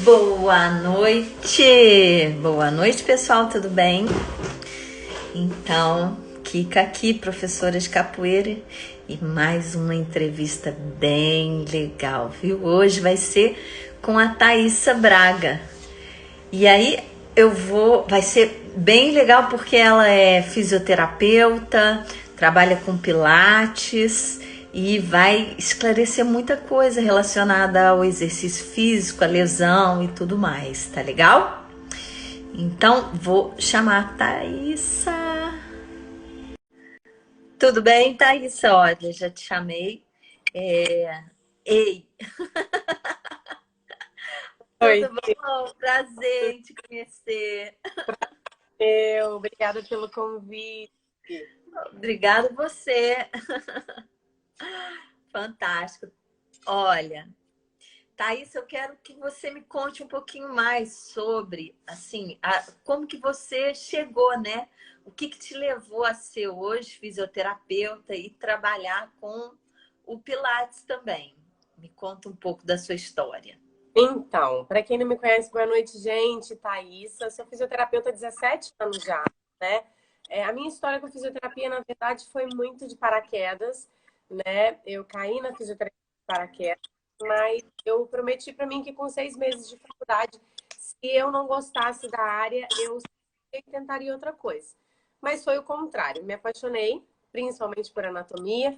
Boa noite! Boa noite, pessoal, tudo bem? Então, Kika aqui, professora de capoeira, e mais uma entrevista bem legal, viu? Hoje vai ser com a Thaísa Braga. E aí vai ser bem legal porque ela é fisioterapeuta, trabalha com pilates e vai esclarecer muita coisa relacionada ao exercício físico, a lesão e tudo mais, tá legal? Então vou chamar a Thaísa. Tudo bem, Thaísa? Olha, já te chamei. Ei, Oi, tudo bom? Prazer em te conhecer. obrigada pelo convite. Obrigada você. Fantástico. Olha, Thaís, eu quero que você me conte um pouquinho mais sobre, assim, como que você chegou, né? O que te levou a ser hoje fisioterapeuta e trabalhar com o Pilates também? Me conta um pouco da sua história. Então, para quem não me conhece, boa noite, gente. Thaísa, eu sou fisioterapeuta há 17 anos já, né? A minha história com a fisioterapia, na verdade, foi muito de paraquedas, né? Eu caí na fisioterapia de paraquedas, mas eu prometi para mim que com 6 meses de faculdade, se eu não gostasse da área, eu tentaria outra coisa. Mas foi o contrário. Me apaixonei, principalmente por anatomia,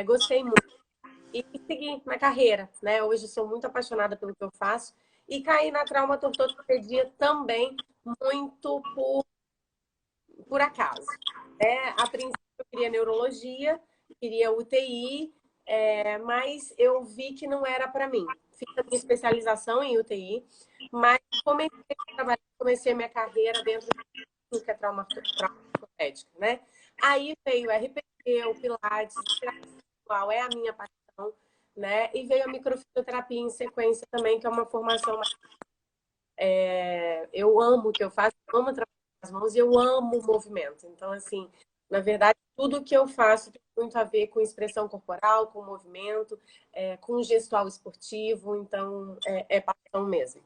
gostei muito e segui na carreira, né? Hoje sou muito apaixonada pelo que eu faço e caí na traumatortopedia também muito por acaso. A princípio eu queria neurologia, queria UTI, mas eu vi que não era para mim. Fiz a minha especialização em UTI, mas comecei a minha carreira dentro da clínica traumatortomédica, né? Aí veio o RPG, o Pilates, qual é a minha paixão, né? E veio a microfisioterapia em sequência também, que é uma formação mais... Eu amo o que eu faço, eu amo trabalhar com as mãos e eu amo o movimento. Então, assim, na verdade, tudo que eu faço tem muito a ver com expressão corporal, com movimento, com gestual esportivo. Então, é paixão mesmo.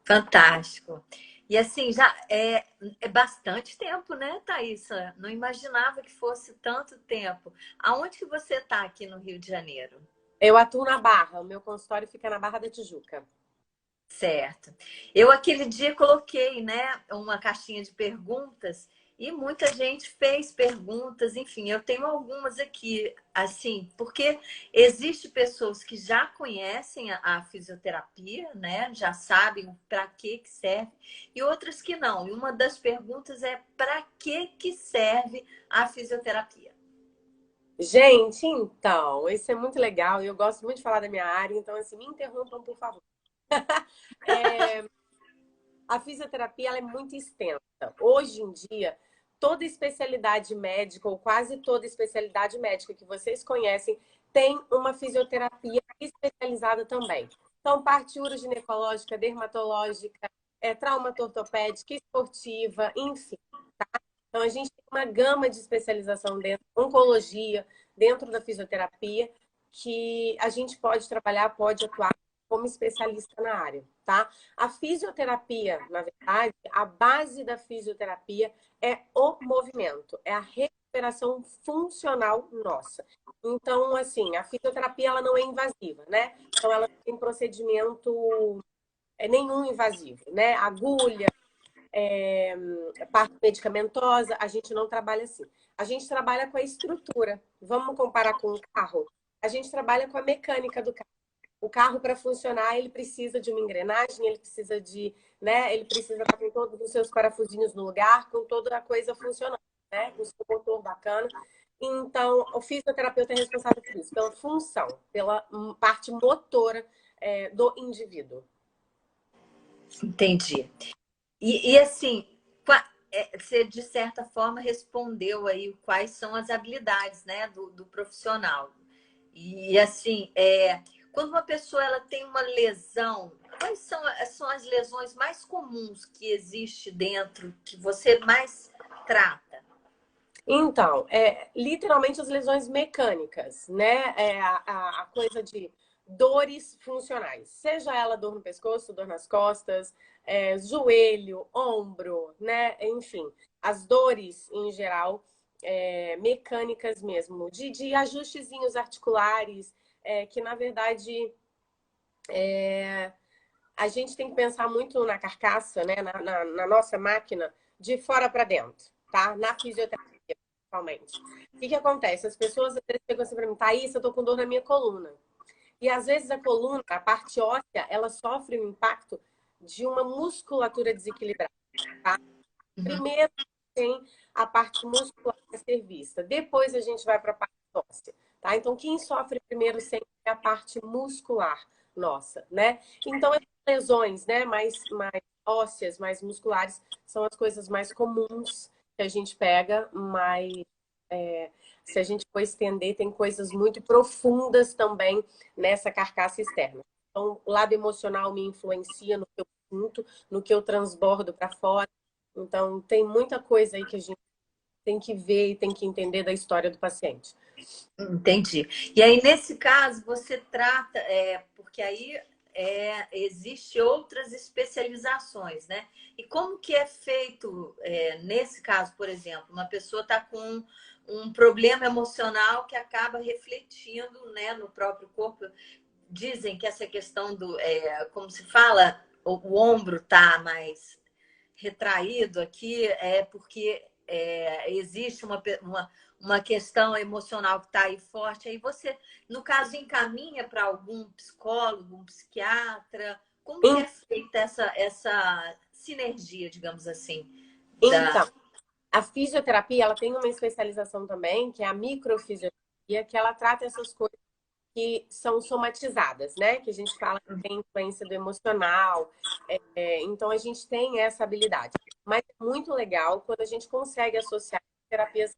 Fantástico. E assim, já é bastante tempo, né, Thaísa? Não imaginava que fosse tanto tempo. Aonde que você está aqui no Rio de Janeiro? Eu atuo na Barra, o meu consultório fica na Barra da Tijuca. Certo. Eu aquele dia coloquei, né, uma caixinha de perguntas e muita gente fez perguntas, enfim, eu tenho algumas aqui, assim, porque existe pessoas que já conhecem a fisioterapia, né, já sabem para que serve, e outras que não. E uma das perguntas é para que serve a fisioterapia? Gente, então, isso é muito legal e eu gosto muito de falar da minha área, então, assim, me interrompam, por favor. A fisioterapia ela é muito extensa. Hoje em dia, toda especialidade médica, ou quase toda especialidade médica que vocês conhecem, tem uma fisioterapia especializada também. Então, parte uroginecológica, dermatológica, traumato-ortopédica, esportiva, enfim. Então, a gente tem uma gama de especialização dentro da oncologia, dentro da fisioterapia, que a gente pode trabalhar, pode atuar como especialista na área, tá? A fisioterapia, na verdade, a base da fisioterapia é o movimento, é a recuperação funcional nossa. Então, assim, a fisioterapia ela não é invasiva, né? Então, ela tem procedimento nenhum invasivo, né? Agulha, parte medicamentosa, a gente não trabalha assim. A gente trabalha com a estrutura. Vamos comparar com um carro? A gente trabalha com a mecânica do carro. O carro, para funcionar, ele precisa de uma engrenagem, ele precisa de, né? Ele precisa estar com todos os seus parafusinhos no lugar, com toda a coisa funcionando, né? Com o seu motor bacana. Então, o fisioterapeuta é responsável por isso, pela função, pela parte motora do indivíduo. Entendi. E assim, você de certa forma respondeu aí quais são as habilidades, né, do profissional. E assim, quando uma pessoa ela tem uma lesão, quais são as lesões mais comuns que existe dentro, que você mais trata? Então, literalmente as lesões mecânicas, né? A coisa dores funcionais. Seja ela dor no pescoço, dor nas costas, joelho, ombro, né? Enfim, as dores em geral, mecânicas mesmo, de ajustezinhos articulares, que na verdade a gente tem que pensar muito na carcaça, né? Na nossa máquina, de fora para dentro, tá? Na fisioterapia, principalmente. O que acontece? As pessoas às vezes chegam assim para mim, Thaís, eu tô com dor na minha coluna. E às vezes a coluna, a parte óssea, ela sofre um impacto de uma musculatura desequilibrada, tá? Uhum. Primeiro tem a parte muscular a ser vista, depois a gente vai para a parte óssea, tá? Então quem sofre primeiro sempre é a parte muscular nossa, né? Então as lesões, né, mais ósseas, mais musculares, são as coisas mais comuns que a gente pega, mas se a gente for estender, tem coisas muito profundas também nessa carcaça externa. Então, o lado emocional me influencia no que eu sinto, no que eu transbordo para fora. Então, tem muita coisa aí que a gente tem que ver e tem que entender da história do paciente. Entendi. E aí, nesse caso, você trata, porque aí existe outras especializações, né? E como que é feito, nesse caso, por exemplo, uma pessoa está com um problema emocional que acaba refletindo, né, no próprio corpo. Dizem que essa questão do, como se fala, o ombro tá mais retraído aqui, é porque existe uma questão emocional que está aí forte. Aí você, no caso, encaminha para algum psicólogo, um psiquiatra. Como que é feita essa sinergia, digamos assim, Então, da... a fisioterapia, ela tem uma especialização também, que é a microfisioterapia, que ela trata essas coisas que são somatizadas, né? Que a gente fala que tem influência do emocional. Então, a gente tem essa habilidade. Mas é muito legal quando a gente consegue associar terapias,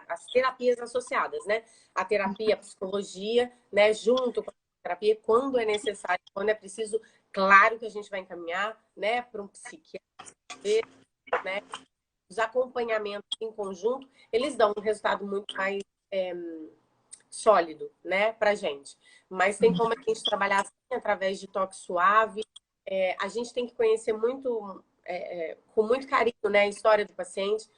as terapias associadas, né? A terapia, a psicologia, né? Junto com a terapia, quando é necessário, quando é preciso, claro que a gente vai encaminhar, né? Para um psiquiatra, né? Os acompanhamentos em conjunto, eles dão um resultado muito mais sólido, né, pra gente. Mas tem como a gente trabalhar assim, através de toque suave. A gente tem que conhecer muito, com muito carinho, né, a história do paciente.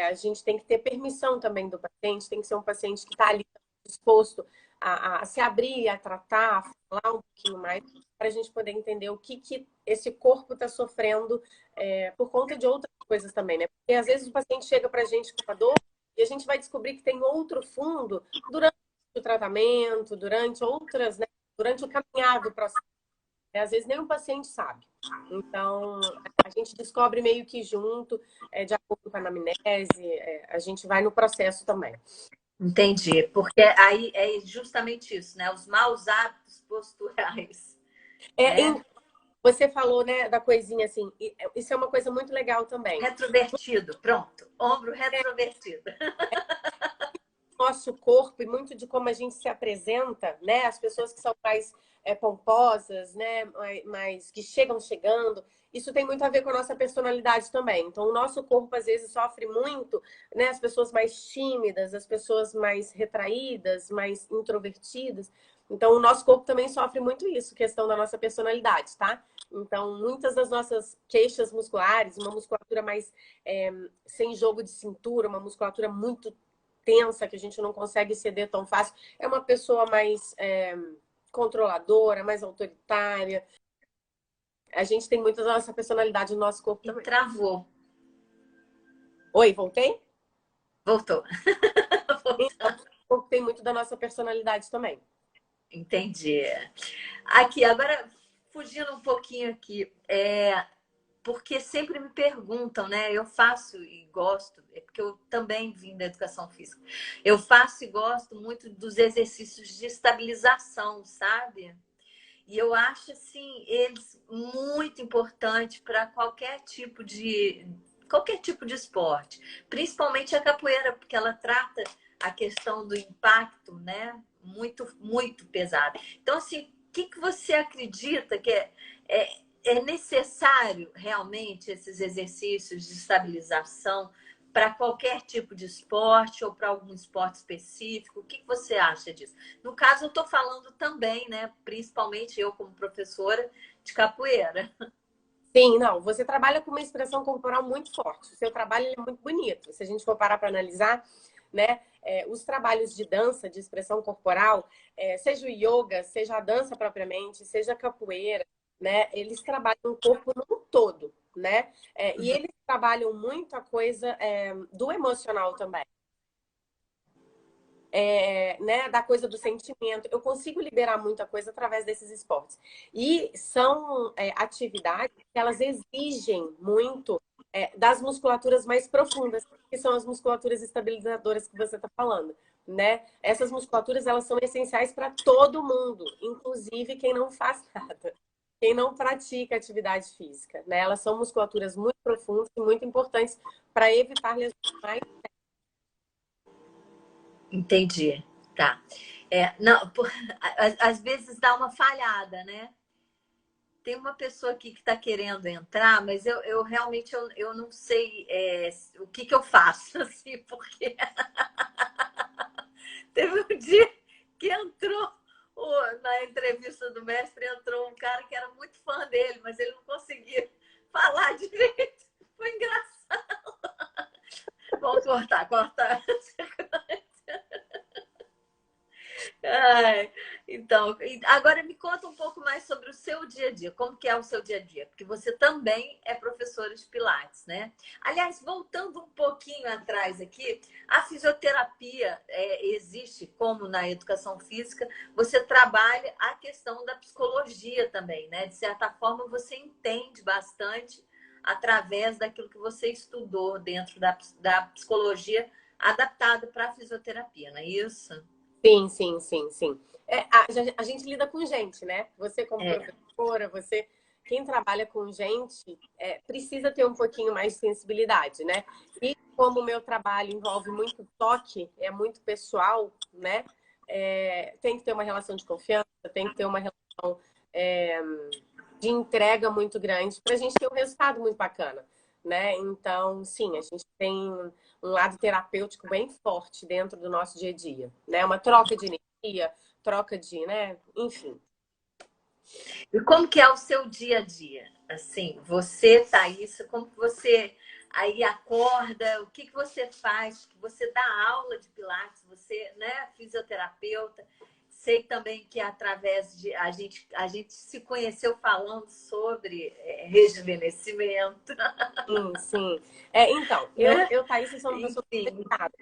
A gente tem que ter permissão também do paciente, tem que ser um paciente que está ali disposto a se abrir, a tratar, a falar um pouquinho mais, para a gente poder entender o que esse corpo está sofrendo por conta de outras coisas também, né? Porque às vezes o paciente chega para a gente com a dor e a gente vai descobrir que tem outro fundo durante o tratamento, durante outras, né? Durante o caminhar do processo. Às vezes nem o paciente sabe. Então, a gente descobre meio que junto, de acordo com a anamnese, a gente vai no processo também. Entendi, porque aí é justamente isso, né? Os maus hábitos posturais, né? Você falou, né, da coisinha assim, isso é uma coisa muito legal também. Retrovertido, pronto. Ombro retrovertido. Nosso corpo e muito de como a gente se apresenta, né? As pessoas que são mais pomposas, né? Mais que chegando. Isso tem muito a ver com a nossa personalidade também. Então, o nosso corpo às vezes sofre muito, né? As pessoas mais tímidas, as pessoas mais retraídas, mais introvertidas. Então, o nosso corpo também sofre muito isso, questão da nossa personalidade, tá? Então, muitas das nossas queixas musculares, uma musculatura mais sem jogo de cintura, uma musculatura muito tensa, que a gente não consegue ceder tão fácil, é uma pessoa mais controladora, mais autoritária. A gente tem muito da nossa personalidade no nosso corpo E também. travou. Oi, voltei? Voltou. Então, o corpo tem muito da nossa personalidade também. Entendi. Aqui, agora, fugindo um pouquinho aqui, porque sempre me perguntam, né? Eu faço e gosto, é porque eu também vim da educação física. Eu faço e gosto muito dos exercícios de estabilização, sabe? E eu acho, assim, eles muito importantes para qualquer tipo de esporte, principalmente a capoeira, porque ela trata a questão do impacto, né? Muito, muito pesada. Então, assim, o que você acredita que é necessário realmente esses exercícios de estabilização para qualquer tipo de esporte ou para algum esporte específico? O que você acha disso? No caso, eu estou falando também, né? Principalmente eu como professora de capoeira. Sim, não, você trabalha com uma expressão corporal muito forte. O seu trabalho é muito bonito. Se a gente for parar para analisar, né, os trabalhos de dança, de expressão corporal, seja o yoga, seja a dança propriamente, seja a capoeira, né, eles trabalham o corpo no todo, né? E eles trabalham muito a coisa do emocional também. Né, da coisa do sentimento. Eu consigo liberar muita coisa através desses esportes. E são atividades que elas exigem muito das musculaturas mais profundas, que são as musculaturas estabilizadoras que você está falando. Né? Essas musculaturas elas são essenciais para todo mundo, inclusive quem não faz nada, quem não pratica atividade física. Né? Elas são musculaturas muito profundas e muito importantes para evitar lesões mais. Entendi. Tá. Não, às vezes dá uma falhada, né? Tem uma pessoa aqui que está querendo entrar, mas eu realmente eu não sei o que eu faço, assim, porque teve um dia que entrou, na entrevista do mestre, entrou um cara que era muito fã dele, mas ele não conseguia falar direito. Foi engraçado. Vamos cortar. Ai, então, agora me conta um pouco mais sobre o seu dia a dia. Como que é o seu dia a dia? Porque você também é professora de Pilates, né? Aliás, voltando um pouquinho atrás aqui, a fisioterapia existe como na educação física, você trabalha a questão da psicologia também, né? De certa forma, você entende bastante através daquilo que você estudou dentro da psicologia adaptada para a fisioterapia, não é isso? Sim, sim, sim, sim. A gente lida com gente, né? Você como É. professora, quem trabalha com gente, precisa ter um pouquinho mais de sensibilidade, né? E como o meu trabalho envolve muito toque, é muito pessoal, né? Tem que ter uma relação de confiança, tem que ter uma relação é, de entrega muito grande para a gente ter um resultado muito bacana, né? Então, sim, a gente tem um lado terapêutico bem forte dentro do nosso dia a dia, né? Uma troca de energia, troca de, né? Enfim. E como que é o seu dia a dia? Assim, você, Thaís, como que você aí acorda? O que que você faz? Você dá aula de Pilates, você, né, fisioterapeuta. Sei também que através de a gente se conheceu falando sobre rejuvenescimento, Sim, sim. Então, né? Thaís, sou uma pessoa muito Enfim. dedicada.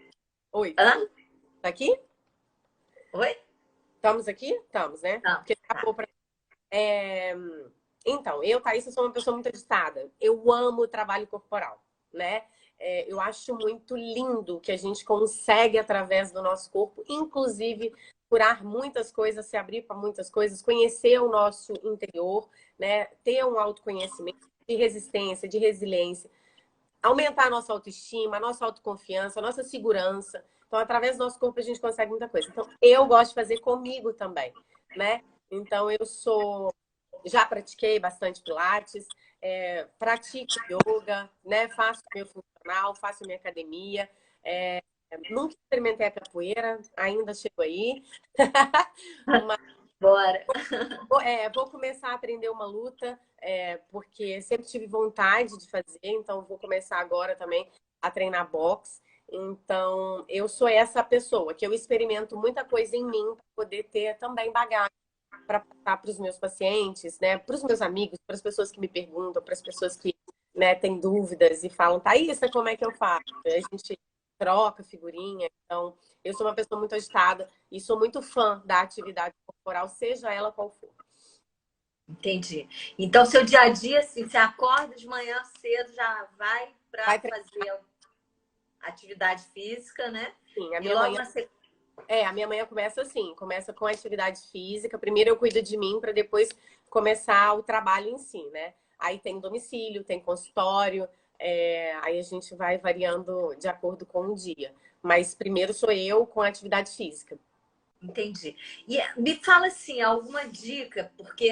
Oi, Hã? tá aqui? Oi? Estamos aqui? Estamos, né? Não, Porque tá. acabou pra... É, Então, Thaís, sou uma pessoa muito agitada. Eu amo o trabalho corporal, né? Eu acho muito lindo que a gente consegue, através do nosso corpo, inclusive, curar muitas coisas, se abrir para muitas coisas, conhecer o nosso interior, né? Ter um autoconhecimento de resistência, de resiliência, aumentar a nossa autoestima, a nossa autoconfiança, a nossa segurança. Então, através do nosso corpo, a gente consegue muita coisa. Então, eu gosto de fazer comigo também, né? Então, já pratiquei bastante Pilates, pratico yoga, né? Faço meu funcional, faço minha academia. Nunca experimentei a capoeira, ainda chego aí. Mas Bora. vou começar a aprender uma luta, porque sempre tive vontade de fazer, então vou começar agora também a treinar boxe. Então, eu sou essa pessoa que eu experimento muita coisa em mim para poder ter também bagagem para passar para os meus pacientes, né, para os meus amigos, para as pessoas que me perguntam, para as pessoas que, né, têm dúvidas e falam, Thaísa, como é que eu faço? A gente troca figurinha. Então, eu sou uma pessoa muito agitada e sou muito fã da atividade corporal, seja ela qual for. Entendi. Então, seu dia a dia, assim, você acorda de manhã cedo, já vai para Vai treinar, fazer atividade física, né? sim. E logo na sequência. A minha manhã começa assim, começa com a atividade física. Primeiro eu cuido de mim para depois começar o trabalho em si, né? Aí tem domicílio, tem consultório, aí a gente vai variando de acordo com o dia. Mas primeiro sou eu com a atividade física. Entendi. E me fala assim, alguma dica, porque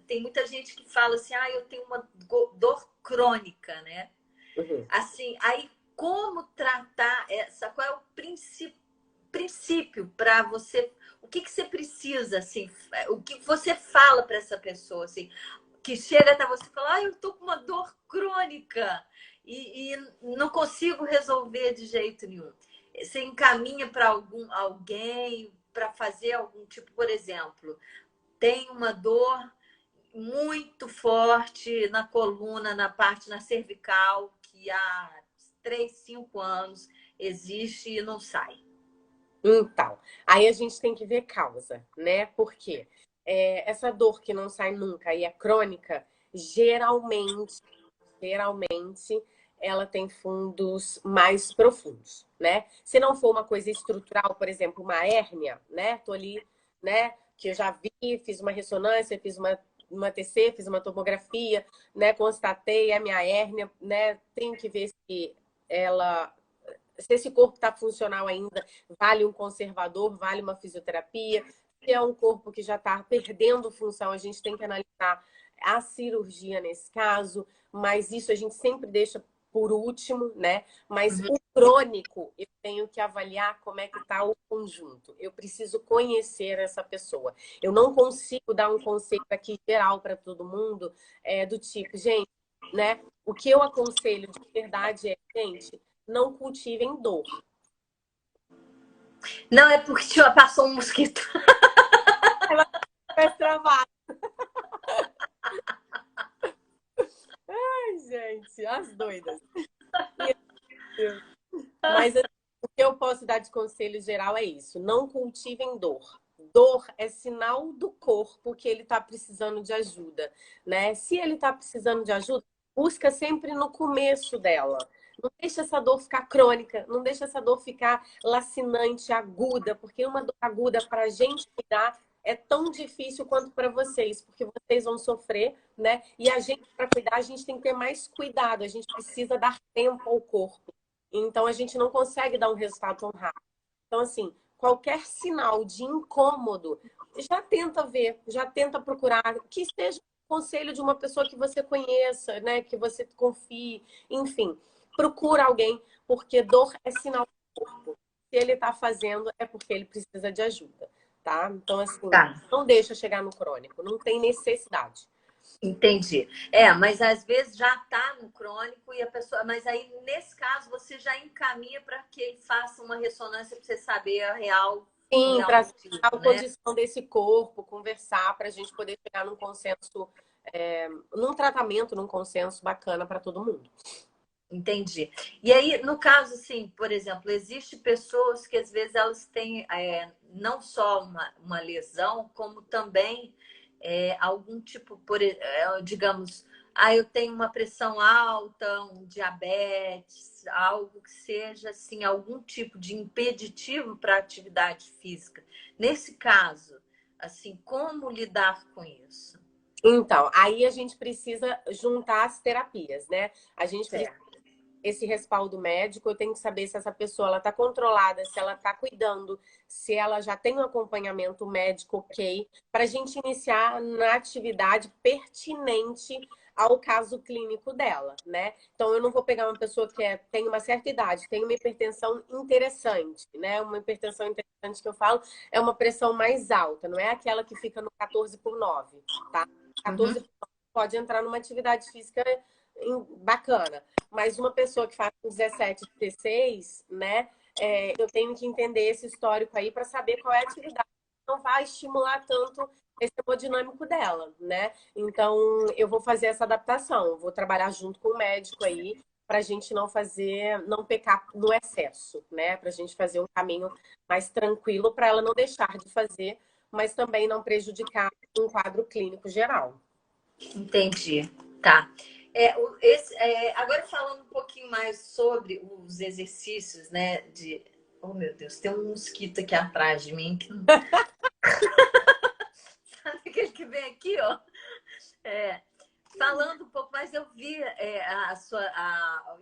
tem muita gente que fala assim, eu tenho uma dor crônica, né? Uhum. Assim, aí como tratar essa, qual é o princípio para você, o que você precisa, assim, o que você fala para essa pessoa, assim, que chega até você e fala, eu tô com uma dor crônica e não consigo resolver de jeito nenhum. Você encaminha para alguém para fazer algum tipo, por exemplo, tem uma dor muito forte na coluna, na cervical, que há 3, 5 anos existe e não sai. Então, aí a gente tem que ver causa, né? Por quê? Essa dor que não sai nunca e é crônica, geralmente, ela tem fundos mais profundos, né? Se não for uma coisa estrutural, por exemplo, uma hérnia, né? Tô ali, né? Que eu já vi, fiz uma ressonância, fiz uma TC, fiz uma tomografia, né? Constatei a minha hérnia, né? Tenho que ver se esse corpo está funcional ainda, vale um conservador, vale uma fisioterapia. Se é um corpo que já está perdendo função, a gente tem que analisar a cirurgia nesse caso, mas isso a gente sempre deixa por último, né? Mas o crônico, eu tenho que avaliar como é que está o conjunto. Eu preciso conhecer essa pessoa. Eu não consigo dar um conceito aqui geral para todo mundo, do tipo, gente, né? O que eu aconselho de verdade é, gente, não cultivem dor. Não, é porque passou um mosquito. Ela vai travar. Ai, gente, as doidas. Mas assim, o que eu posso dar de conselho geral é isso: não cultivem dor. Dor é sinal do corpo que ele está precisando de ajuda, né? Se ele está precisando de ajuda, busca sempre no começo dela. Não deixa essa dor ficar crônica, não deixa essa dor ficar lacinante, aguda, porque uma dor aguda para a gente cuidar é tão difícil quanto para vocês, porque vocês vão sofrer, né? E a gente, para cuidar, a gente tem que ter mais cuidado, a gente precisa dar tempo ao corpo. Então, a gente não consegue dar um resultado tão rápido. Então, assim, qualquer sinal de incômodo, já tenta ver, já tenta procurar, que seja um conselho de uma pessoa que você conheça, né? Que você confie, enfim. Procura alguém, porque dor é sinal do corpo. Se ele está fazendo, é porque ele precisa de ajuda, tá? Então, assim, Tá, não deixa chegar no crônico, não tem necessidade. entendi. Mas às vezes já está no crônico e a pessoa. Mas aí, nesse caso, você já encaminha para que ele faça uma ressonância para você saber o Sim, real para a motivo, né? condição desse corpo, conversar, para a gente poder chegar num consenso, num tratamento, num consenso bacana para todo mundo. Entendi. E aí, no caso, assim, por exemplo, existe pessoas que às vezes elas têm não só uma lesão, como também algum tipo, digamos, eu tenho uma pressão alta, um diabetes, algo que seja assim, algum tipo de impeditivo para a atividade física. Nesse caso, assim, como lidar com isso? Então, aí a gente precisa juntar as terapias, né? A gente precisa Certo. esse respaldo médico, eu tenho que saber se essa pessoa ela está controlada, se ela está cuidando, se ela já tem um acompanhamento médico ok, para a gente iniciar na atividade pertinente ao caso clínico dela, né? Então eu não vou pegar uma pessoa que tem uma certa idade, tem uma hipertensão interessante, né? Uma hipertensão interessante que eu falo é uma pressão mais alta, não é aquela que fica no 14/9, tá? Uhum. 14/9 pode entrar numa atividade física bacana. Mas uma pessoa que faz 17, 16, né? Eu tenho que entender esse histórico aí para saber qual é a atividade que não vai estimular tanto esse hemodinâmico dela, né? Então, eu vou fazer essa adaptação, vou trabalhar junto com o médico aí para a gente não pecar no excesso, né? Para a gente fazer um caminho mais tranquilo para ela não deixar de fazer, mas também não prejudicar um quadro clínico geral. Entendi. Tá. Agora falando um pouquinho mais sobre os exercícios, né? Oh, meu Deus, tem um mosquito aqui atrás de mim que não. Sabe aquele que vem aqui, ó? É, falando um pouco mais, eu vi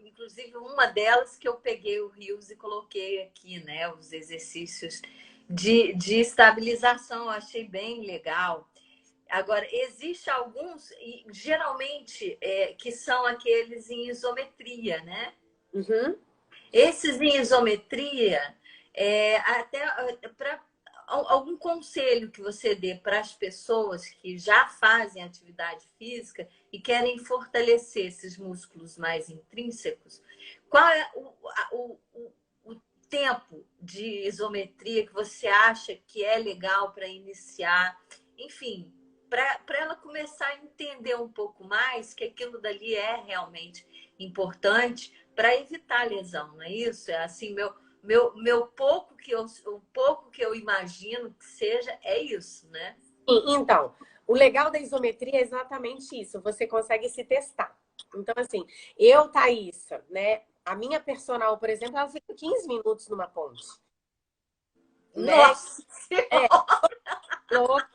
inclusive uma delas que eu peguei o Rios e coloquei aqui, né? Os exercícios de estabilização, eu achei bem legal. Agora, existe alguns, e geralmente, que são aqueles em isometria, né? Uhum. Esses em isometria, até para algum conselho que você dê para as pessoas que já fazem atividade física e querem fortalecer esses músculos mais intrínsecos, qual é o tempo de isometria que você acha que é legal para iniciar? Enfim, para ela começar a entender um pouco mais que aquilo dali é realmente importante para evitar lesão, não é isso? É assim, meu pouco o pouco que eu imagino que seja é isso, né? Então, o legal da isometria é exatamente isso, você consegue se testar. Então, assim, eu, Thaísa, né? A minha personal, por exemplo, ela fica 15 minutos numa ponte, né? Nossa É, Senhora! louca,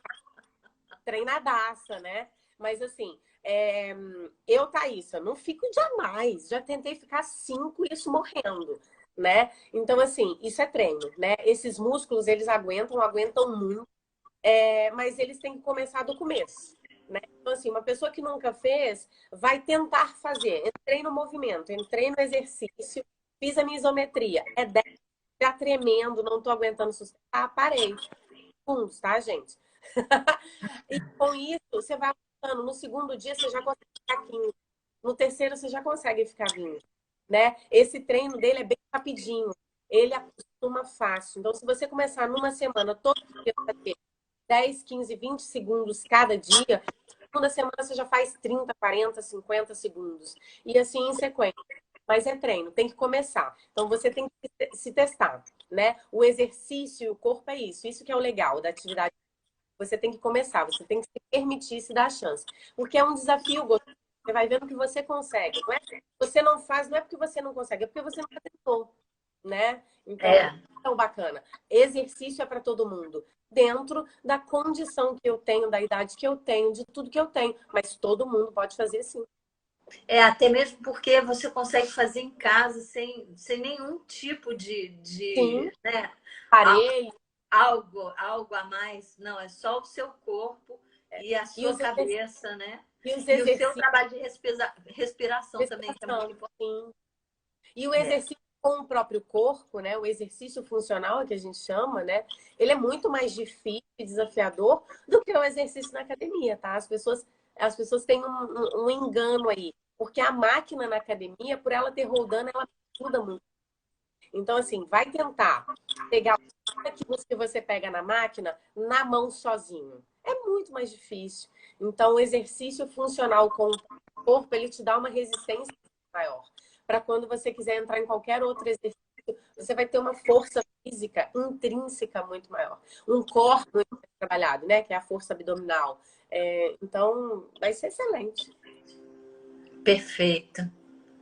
treinadaça, né? Mas assim, eu, Thaísa, não fico jamais. Já tentei ficar 5 e isso morrendo, né? Então, assim, isso é treino, né? Esses músculos, eles aguentam muito, mas eles têm que começar do começo, né? Então, assim, uma pessoa que nunca fez vai tentar fazer. Entrei no movimento, entrei no exercício, fiz a minha isometria. É 10, já tremendo, não tô aguentando sustentar, parei. Segundos, tá, gente? E com isso, você vai aumentando. No segundo dia, você já consegue ficar 15. No terceiro, você já consegue ficar 20, né? Esse treino dele é bem rapidinho. Ele acostuma fácil. Então, se você começar numa semana, todo dia fazer 10, 15, 20 segundos cada dia, segunda semana você já faz 30, 40, 50 segundos. E assim em sequência. Mas é treino, tem que começar. Então você tem que se testar, né? O exercício, o corpo é isso. Isso que é o legal da atividade. Você tem que começar, você tem que se permitir se dar a chance. Porque é um desafio gostoso. Você vai vendo que você consegue, não é? Você não faz, não é porque você não consegue, é porque você não tentou, né? Então, É, é o bacana. Exercício é para todo mundo, dentro da condição que eu tenho, da idade que eu tenho, de tudo que eu tenho. Mas todo mundo pode fazer sim. até mesmo porque você consegue fazer em casa sem nenhum tipo Sim, né, parei. algo a mais. Não, é só o seu corpo e a E sua os, exerc- cabeça, né? e os E o seu exercícios, trabalho de respiração também, que é muito respiração, importante. sim. E o É. exercício com o próprio corpo, né? O exercício funcional, que a gente chama, né? Ele é muito mais difícil e desafiador do que o exercício na academia, tá? As pessoas têm um engano aí. Porque a máquina na academia, por ela ter rodando, ela ajuda muito. Então, assim, vai tentar pegar aquilo que você pega na máquina na mão sozinho. É muito mais difícil. Então, o exercício funcional com o corpo, ele te dá uma resistência maior. Para quando você quiser entrar em qualquer outro exercício, você vai ter uma força física intrínseca muito maior. Um core muito mais trabalhado, né? Que é a força abdominal. Então, vai ser excelente. Perfeito.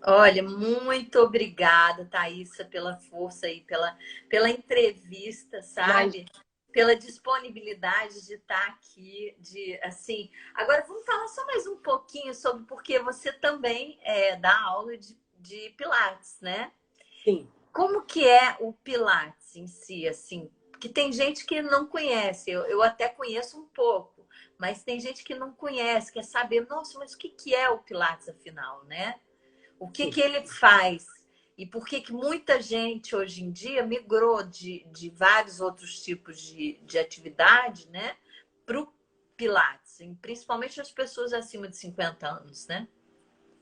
Olha, muito obrigada, Thaisa, pela força e pela entrevista, Mas, sabe? Pela disponibilidade de estar aqui, de assim. Agora vamos falar só mais um pouquinho sobre porque você também dá aula de Pilates, né? sim, Como que é o Pilates em si, assim? Que tem gente que não conhece, eu até conheço um pouco, mas tem gente que não conhece, quer saber, nossa, mas o que que é o Pilates afinal, né? O que sim. que ele faz? E por que que muita gente hoje em dia migrou de vários outros tipos de atividade, né, para o Pilates, principalmente as pessoas acima de 50 anos, né?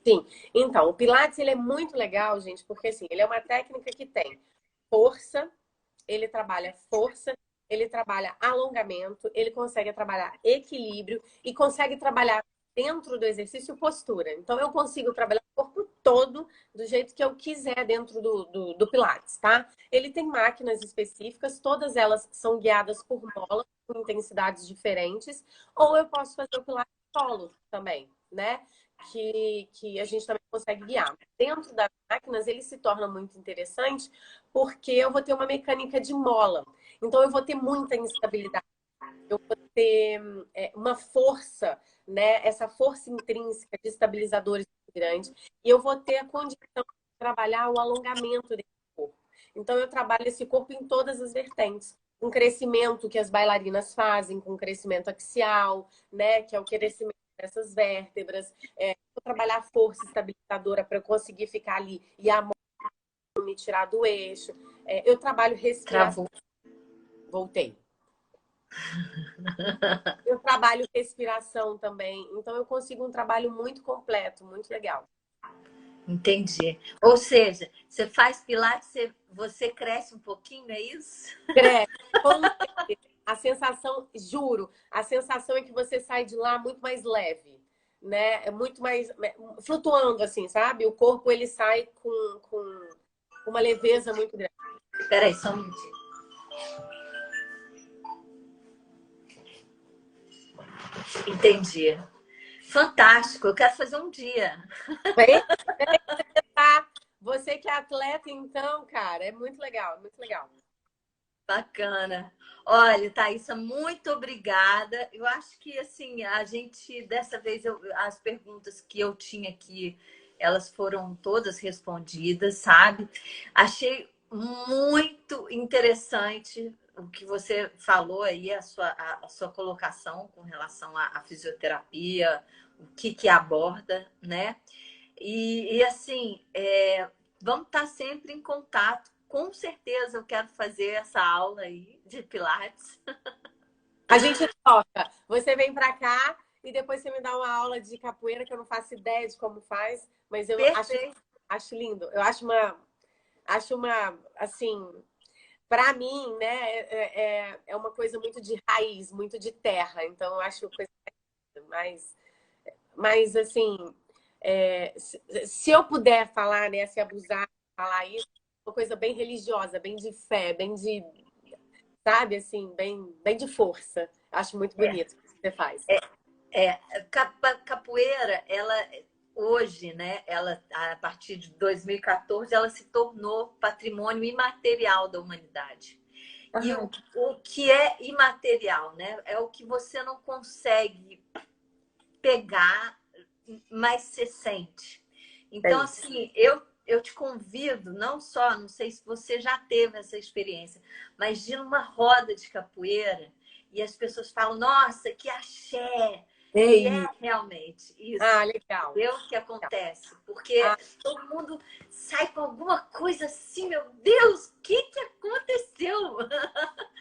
Sim. Então, o Pilates ele é muito legal, gente, porque assim, ele é uma técnica que tem força, ele trabalha alongamento, ele consegue trabalhar equilíbrio e consegue trabalhar dentro do exercício postura. Então, eu consigo trabalhar o corpo todo do jeito que eu quiser dentro do Pilates, tá? Ele tem máquinas específicas, todas elas são guiadas por molas com intensidades diferentes, ou eu posso fazer o Pilates solo também, né? Que a gente também consegue guiar. Dentro das máquinas, ele se torna muito interessante porque eu vou ter uma mecânica de mola. Então, eu vou ter muita instabilidade. Eu vou ter uma força, né? Essa força intrínseca de estabilizadores muito grande. E eu vou ter a condição de trabalhar o alongamento desse corpo. Então, eu trabalho esse corpo em todas as vertentes. Com crescimento que as bailarinas fazem, com crescimento axial, né? Que é o crescimento dessas vértebras. Vou trabalhar a força estabilizadora para eu conseguir ficar ali e a me tirar do eixo. Eu trabalho respiração. Travou. Voltei. Eu trabalho respiração também, então eu consigo um trabalho muito completo, muito legal. Entendi. Ou seja, você faz pilates, você cresce um pouquinho, é isso? Cresce. Com certeza. A sensação, juro, a sensação é que você sai de lá muito mais leve, né? É muito mais flutuando, assim, sabe? O corpo ele sai com uma leveza muito grande. Peraí, só um minutinho. Entendi. Fantástico, eu quero fazer um dia. Vem, tá? Você que é atleta, então, cara, é muito legal, muito legal. Bacana. Olha, Thaísa, muito obrigada. Eu acho que, assim, a gente, dessa vez, as perguntas que eu tinha aqui, elas foram todas respondidas, sabe? Achei muito interessante o que você falou aí, a sua colocação com relação à fisioterapia, o que aborda, né? E assim, vamos estar sempre em contato. Com certeza eu quero fazer essa aula aí de Pilates. A gente toca. Você vem pra cá e depois você me dá uma aula de capoeira que eu não faço ideia de como faz, mas eu Perfeito. acho lindo. Eu acho uma assim, pra mim, né, é uma coisa muito de raiz, muito de terra. Então eu acho coisa mais, mas assim, se eu puder falar, né, se abusar, falar isso, uma coisa bem religiosa, bem de fé, bem de, sabe, assim, bem de força. Acho muito bonito o que você faz. Capoeira, ela hoje, né? Ela a partir de 2014, ela se tornou patrimônio imaterial da humanidade. E Ah, o que é imaterial, né? É o que você não consegue pegar, mas você sente. é Então, isso. assim, eu te convido, não só, não sei se você já teve essa experiência, mas de ir numa roda de capoeira e as pessoas falam, nossa, que axé! É E é isso. realmente isso. Ah, legal. É o que acontece, porque Ah, todo mundo sai com alguma coisa assim, meu Deus, o que aconteceu?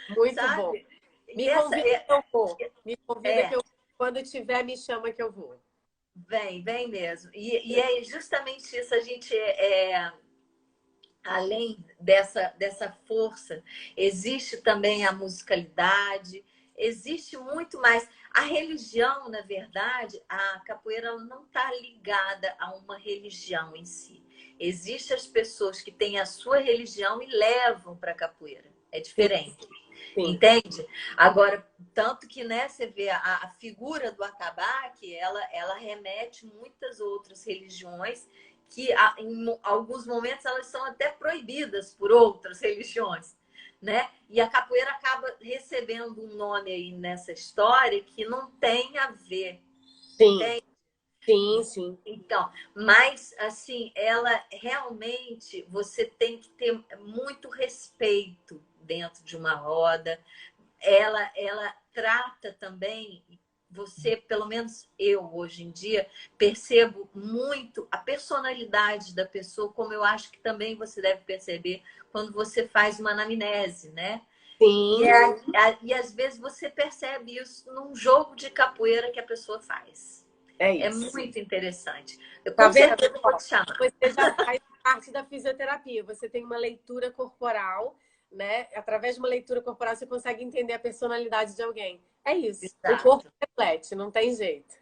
muito bom. Sabe? E Me essa convida que eu vou. Me convida que é eu quando tiver, me chama que eu vou. vem mesmo. E é justamente isso, a gente além dessa força, existe também a musicalidade, existe muito mais. A religião, na verdade, a capoeira ela não está ligada a uma religião em si. Existem as pessoas que têm a sua religião e levam para a capoeira. É Sim, diferente. sim. Entende? Agora, tanto que, né, você vê a figura do atabaque, ela remete muitas outras religiões que em alguns momentos elas são até proibidas por outras religiões, né? E a capoeira acaba recebendo um nome aí nessa história que não tem a ver, Sim, entende? sim, sim. Então, mas assim, ela realmente você tem que ter muito respeito dentro de uma roda. Ela trata também você, pelo menos eu hoje em dia, percebo muito a personalidade da pessoa, como eu acho que também você deve perceber quando você faz uma anamnese, né? E, Sim, e às vezes você percebe isso num jogo de capoeira que a pessoa faz. é É isso. muito interessante. Eu Tá com vendo? certeza vou Ó, te chamar. você já faz parte da fisioterapia. Você tem uma leitura corporal, né? Através de uma leitura corporal, você consegue entender a personalidade de alguém. É isso. O corpo Exato. reflete, não tem jeito.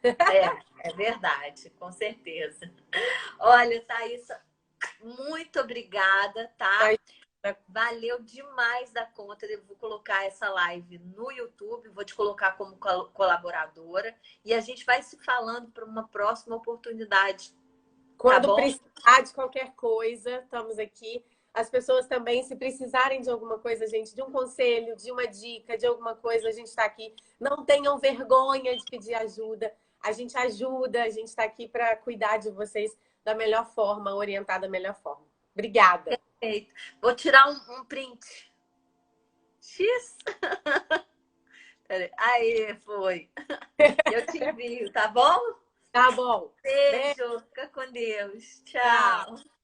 É verdade, com certeza. Olha, Thaísa, muito obrigada, tá? Mas, Valeu demais da conta. Eu vou colocar essa live no YouTube, vou te colocar como colaboradora e a gente vai se falando para uma próxima oportunidade, tá quando bom? precisar de qualquer coisa, estamos aqui. As pessoas também, se precisarem de alguma coisa, gente, de um conselho, de uma dica, de alguma coisa, a gente está aqui. Não tenham vergonha de pedir ajuda. A gente ajuda, a gente está aqui para cuidar de vocês da melhor forma, orientar da melhor forma. Obrigada. Perfeito. Vou tirar um print. X. Peraí. Aí, foi. Eu te envio, tá bom? Tá bom. Beijo, Beijo, fica com Deus. tchau. Tchau.